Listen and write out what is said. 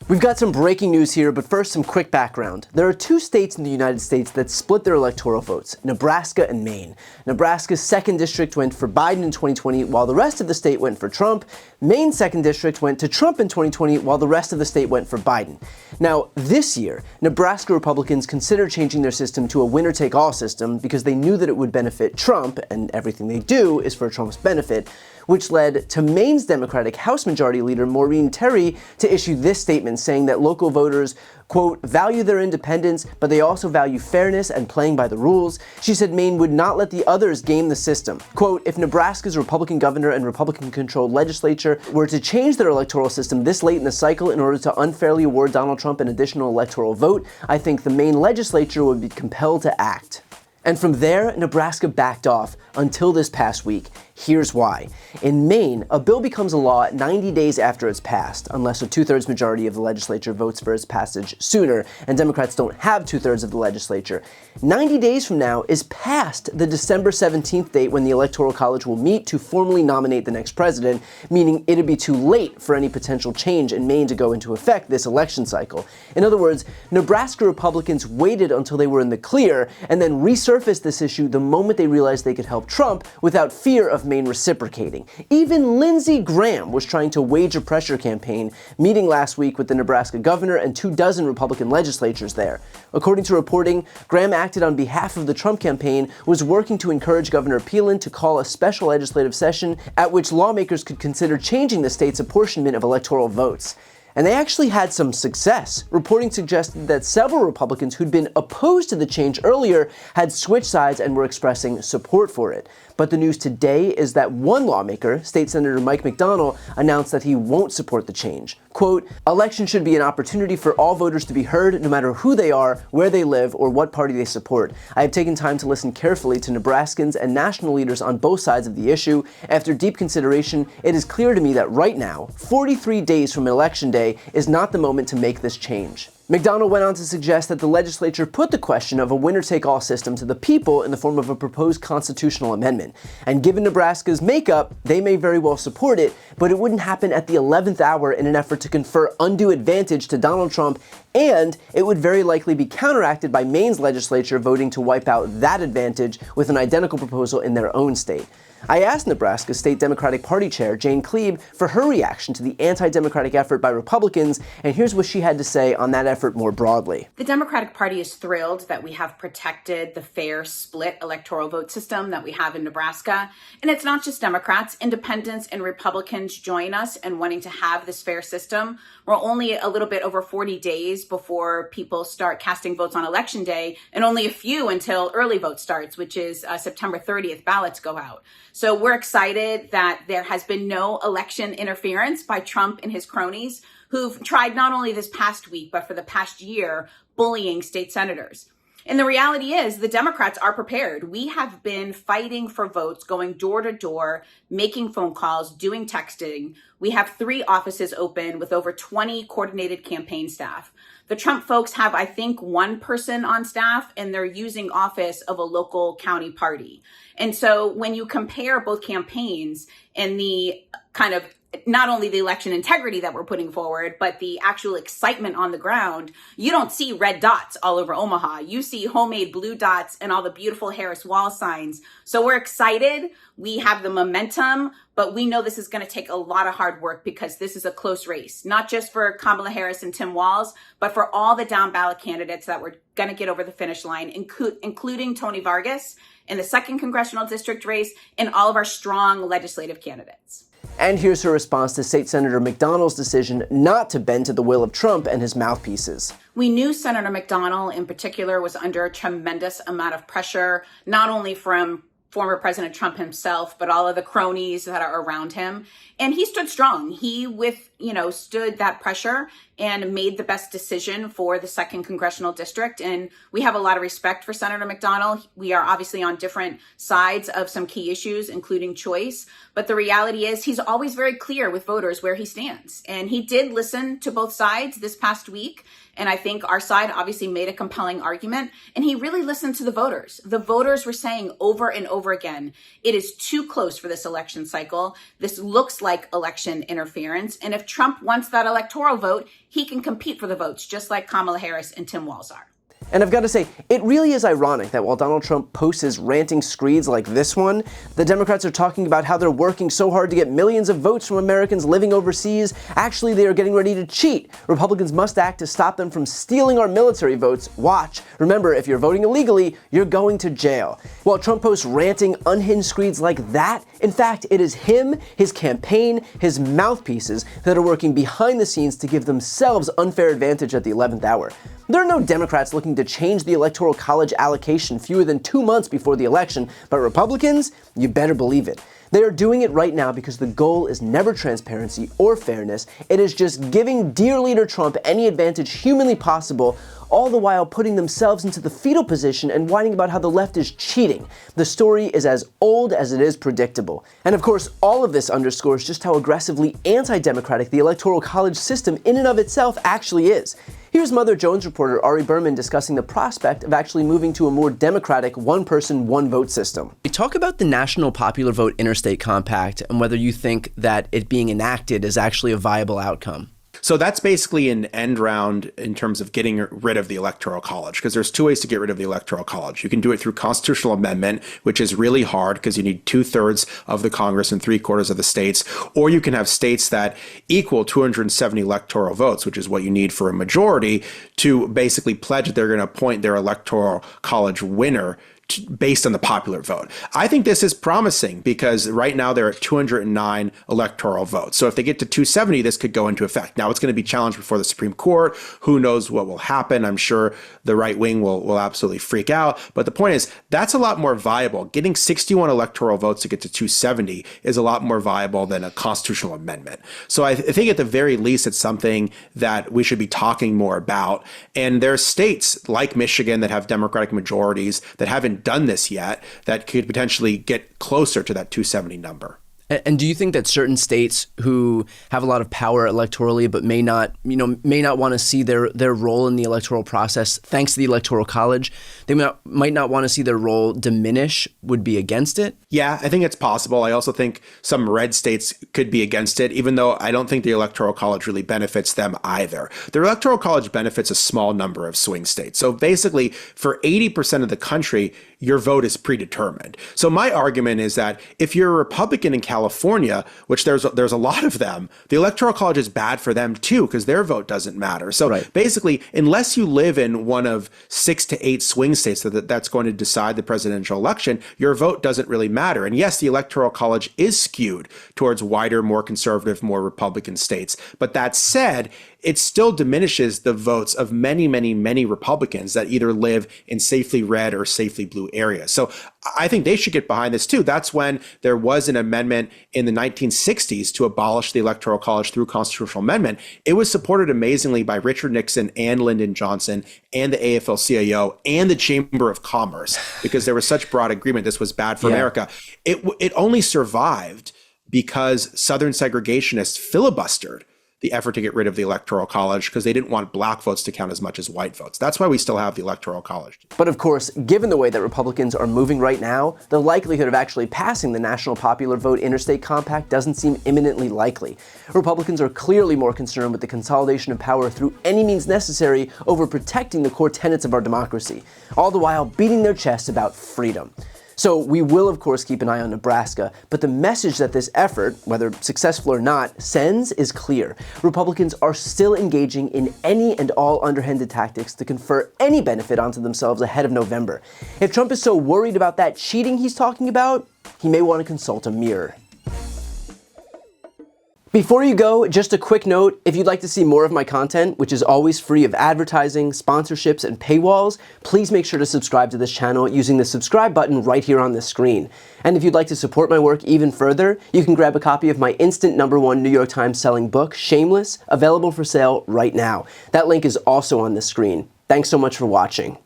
We've got some breaking news here, but first some quick background. There are two states in the United States that split their electoral votes, Nebraska and Maine. Nebraska's 2nd District went for Biden in 2020, while the rest of the state went for Trump. Maine's 2nd District went to Trump in 2020, while the rest of the state went for Biden. Now, this year, Nebraska Republicans considered changing their system to a winner-take-all system because they knew that it would benefit Trump, and everything they do is for Trump's benefit, which led to Maine's Democratic House Majority Leader Maureen Terry to issue this statement saying that local voters, quote, value their independence, but they also value fairness and playing by the rules. She said Maine would not let the others game the system. Quote, if Nebraska's Republican governor and Republican-controlled legislature were to change their electoral system this late in the cycle in order to unfairly award Donald Trump an additional electoral vote, I think the Maine legislature would be compelled to act. And from there, Nebraska backed off until this past week. Here's why. In Maine, a bill becomes a law 90 days after it's passed, unless a 2/3 majority of the legislature votes for its passage sooner, and Democrats don't have 2/3 of the legislature. 90 days from now is past the December 17th date when the Electoral College will meet to formally nominate the next president, meaning it'd be too late for any potential change in Maine to go into effect this election cycle. In other words, Nebraska Republicans waited until they were in the clear and then resurfaced this issue the moment they realized they could help Trump without fear of Maine reciprocating. Even Lindsey Graham was trying to wage a pressure campaign, meeting last week with the Nebraska governor and 24 Republican legislatures there. According to reporting, Graham acted on behalf of the Trump campaign, was working to encourage Governor Palin to call a special legislative session at which lawmakers could consider changing the state's apportionment of electoral votes. And they actually had some success. Reporting suggested that several Republicans who'd been opposed to the change earlier had switched sides and were expressing support for it. But the news today is that one lawmaker, State Senator Mike McDonald, announced that he won't support the change. Quote, elections should be an opportunity for all voters to be heard, no matter who they are, where they live, or what party they support. I have taken time to listen carefully to Nebraskans and national leaders on both sides of the issue. After deep consideration, it is clear to me that right now, 43 days from Election Day, is not the moment to make this change. McDonald went on to suggest that the legislature put the question of a winner-take-all system to the people in the form of a proposed constitutional amendment. And given Nebraska's makeup, they may very well support it, but it wouldn't happen at the 11th hour in an effort to confer undue advantage to Donald Trump, and it would very likely be counteracted by Maine's legislature voting to wipe out that advantage with an identical proposal in their own state. I asked Nebraska State Democratic Party Chair Jane Klebe for her reaction to the anti-democratic effort by Republicans, and here's what she had to say on that effort more broadly. The Democratic Party is thrilled that we have protected the fair split electoral vote system that we have in Nebraska. And it's not just Democrats, independents and Republicans join us in wanting to have this fair system. We're only a little bit over 40 days before people start casting votes on Election Day, and only a few until early vote starts, which is September 30th, ballots go out. So we're excited that there has been no election interference by Trump and his cronies who've tried not only this past week, but for the past year, bullying state senators. And the reality is the Democrats are prepared. We have been fighting for votes, going door to door, making phone calls, doing texting. We have 3 offices open with over 20 coordinated campaign staff. The Trump folks have, I think, 1 person on staff, and they're using office of a local county party. And so when you compare both campaigns and the kind of not only the election integrity that we're putting forward, but the actual excitement on the ground, you don't see red dots all over Omaha. You see homemade blue dots and all the beautiful Harris Wall signs. So we're excited. We have the momentum, but we know this is going to take a lot of hard work because this is a close race, not just for Kamala Harris and Tim Walz, but for all the down ballot candidates that we're going to get over the finish line, including Tony Vargas in the 2nd congressional district race and all of our strong legislative candidates. And here's her response to State Senator McDonald's decision not to bend to the will of Trump and his mouthpieces. We knew Senator McDonald in particular was under a tremendous amount of pressure, not only from former President Trump himself, but all of the cronies that are around him. And he stood strong. He stood that pressure and made the best decision for the 2nd congressional district. And we have a lot of respect for Senator McDonald. We are obviously on different sides of some key issues, including choice. But the reality is he's always very clear with voters where he stands. And he did listen to both sides this past week. And I think our side obviously made a compelling argument. And he really listened to the voters. The voters were saying over and over again, it is too close for this election cycle. This looks like election interference. And if Trump wants that electoral vote, he can compete for the votes, just like Kamala Harris and Tim Walz are. And I've got to say, it really is ironic that while Donald Trump posts his ranting screeds like this one, the Democrats are talking about how they're working so hard to get millions of votes from Americans living overseas. Actually, they are getting ready to cheat. Republicans must act to stop them from stealing our military votes. Watch. Remember, if you're voting illegally, you're going to jail. While Trump posts ranting, unhinged screeds like that, in fact, it is him, his campaign, his mouthpieces that are working behind the scenes to give themselves unfair advantage at the 11th hour. There are no Democrats looking to change the Electoral College allocation fewer than 2 months before the election, but Republicans, you better believe it. They are doing it right now because the goal is never transparency or fairness. It is just giving dear leader Trump any advantage humanly possible, all the while putting themselves into the fetal position and whining about how the left is cheating. The story is as old as it is predictable. And of course, all of this underscores just how aggressively anti-democratic the Electoral College system in and of itself actually is. Here's Mother Jones reporter Ari Berman discussing the prospect of actually moving to a more democratic one-person, one-vote system. Talk about the National Popular Vote Interstate Compact and whether you think that it being enacted is actually a viable outcome. So that's basically an end round in terms of getting rid of the Electoral College, because there's two ways to get rid of the Electoral College. You can do it through constitutional amendment, which is really hard because you need 2/3 of the Congress and 3/4 of the states, or you can have states that equal 270 electoral votes, which is what you need for a majority, to basically pledge that they're going to appoint their Electoral College winner based on the popular vote. I think this is promising because right now they're at 209 electoral votes. So if they get to 270, this could go into effect. Now it's going to be challenged before the Supreme Court. Who knows what will happen? I'm sure the right wing will absolutely freak out. But the point is, that's a lot more viable. Getting 61 electoral votes to get to 270 is a lot more viable than a constitutional amendment. So I think at the very least, it's something that we should be talking more about. And there are states like Michigan that have Democratic majorities that haven't done this yet that could potentially get closer to that 270 number. And do you think that certain states who have a lot of power electorally but may not want to see their role in the electoral process, thanks to the Electoral College, they might not want to see their role diminish, would be against it? Yeah, I think it's possible. I also think some red states could be against it, even though I don't think the Electoral College really benefits them either. The Electoral College benefits a small number of swing states. So basically, for 80% of the country, your vote is predetermined. So my argument is that if you're a Republican in California, which there's a lot of them, the Electoral College is bad for them too, because their vote doesn't matter. So basically, unless you live in one of 6 to 8 swing states that's going to decide the presidential election, your vote doesn't really matter. And yes, the Electoral College is skewed towards wider, more conservative, more Republican states. But that said, it still diminishes the votes of many, many, many Republicans that either live in safely red or safely blue areas. So I think they should get behind this too. That's when there was an amendment in the 1960s to abolish the Electoral College through constitutional amendment. It was supported amazingly by Richard Nixon and Lyndon Johnson and the AFL-CIO and the Chamber of Commerce, because there was such broad agreement this was bad for America. It only survived because Southern segregationists filibustered the effort to get rid of the Electoral College because they didn't want black votes to count as much as white votes. That's why we still have the Electoral College. But of course, given the way that Republicans are moving right now, the likelihood of actually passing the National Popular Vote Interstate Compact doesn't seem imminently likely. Republicans are clearly more concerned with the consolidation of power through any means necessary over protecting the core tenets of our democracy, all the while beating their chests about freedom. So we will, of course, keep an eye on Nebraska, but the message that this effort, whether successful or not, sends is clear. Republicans are still engaging in any and all underhanded tactics to confer any benefit onto themselves ahead of November. If Trump is so worried about that cheating he's talking about, he may want to consult a mirror. Before you go, just a quick note, if you'd like to see more of my content, which is always free of advertising, sponsorships, and paywalls, please make sure to subscribe to this channel using the subscribe button right here on the screen. And if you'd like to support my work even further, you can grab a copy of my instant #1 New York Times selling book, Shameless, available for sale right now. That link is also on the screen. Thanks so much for watching.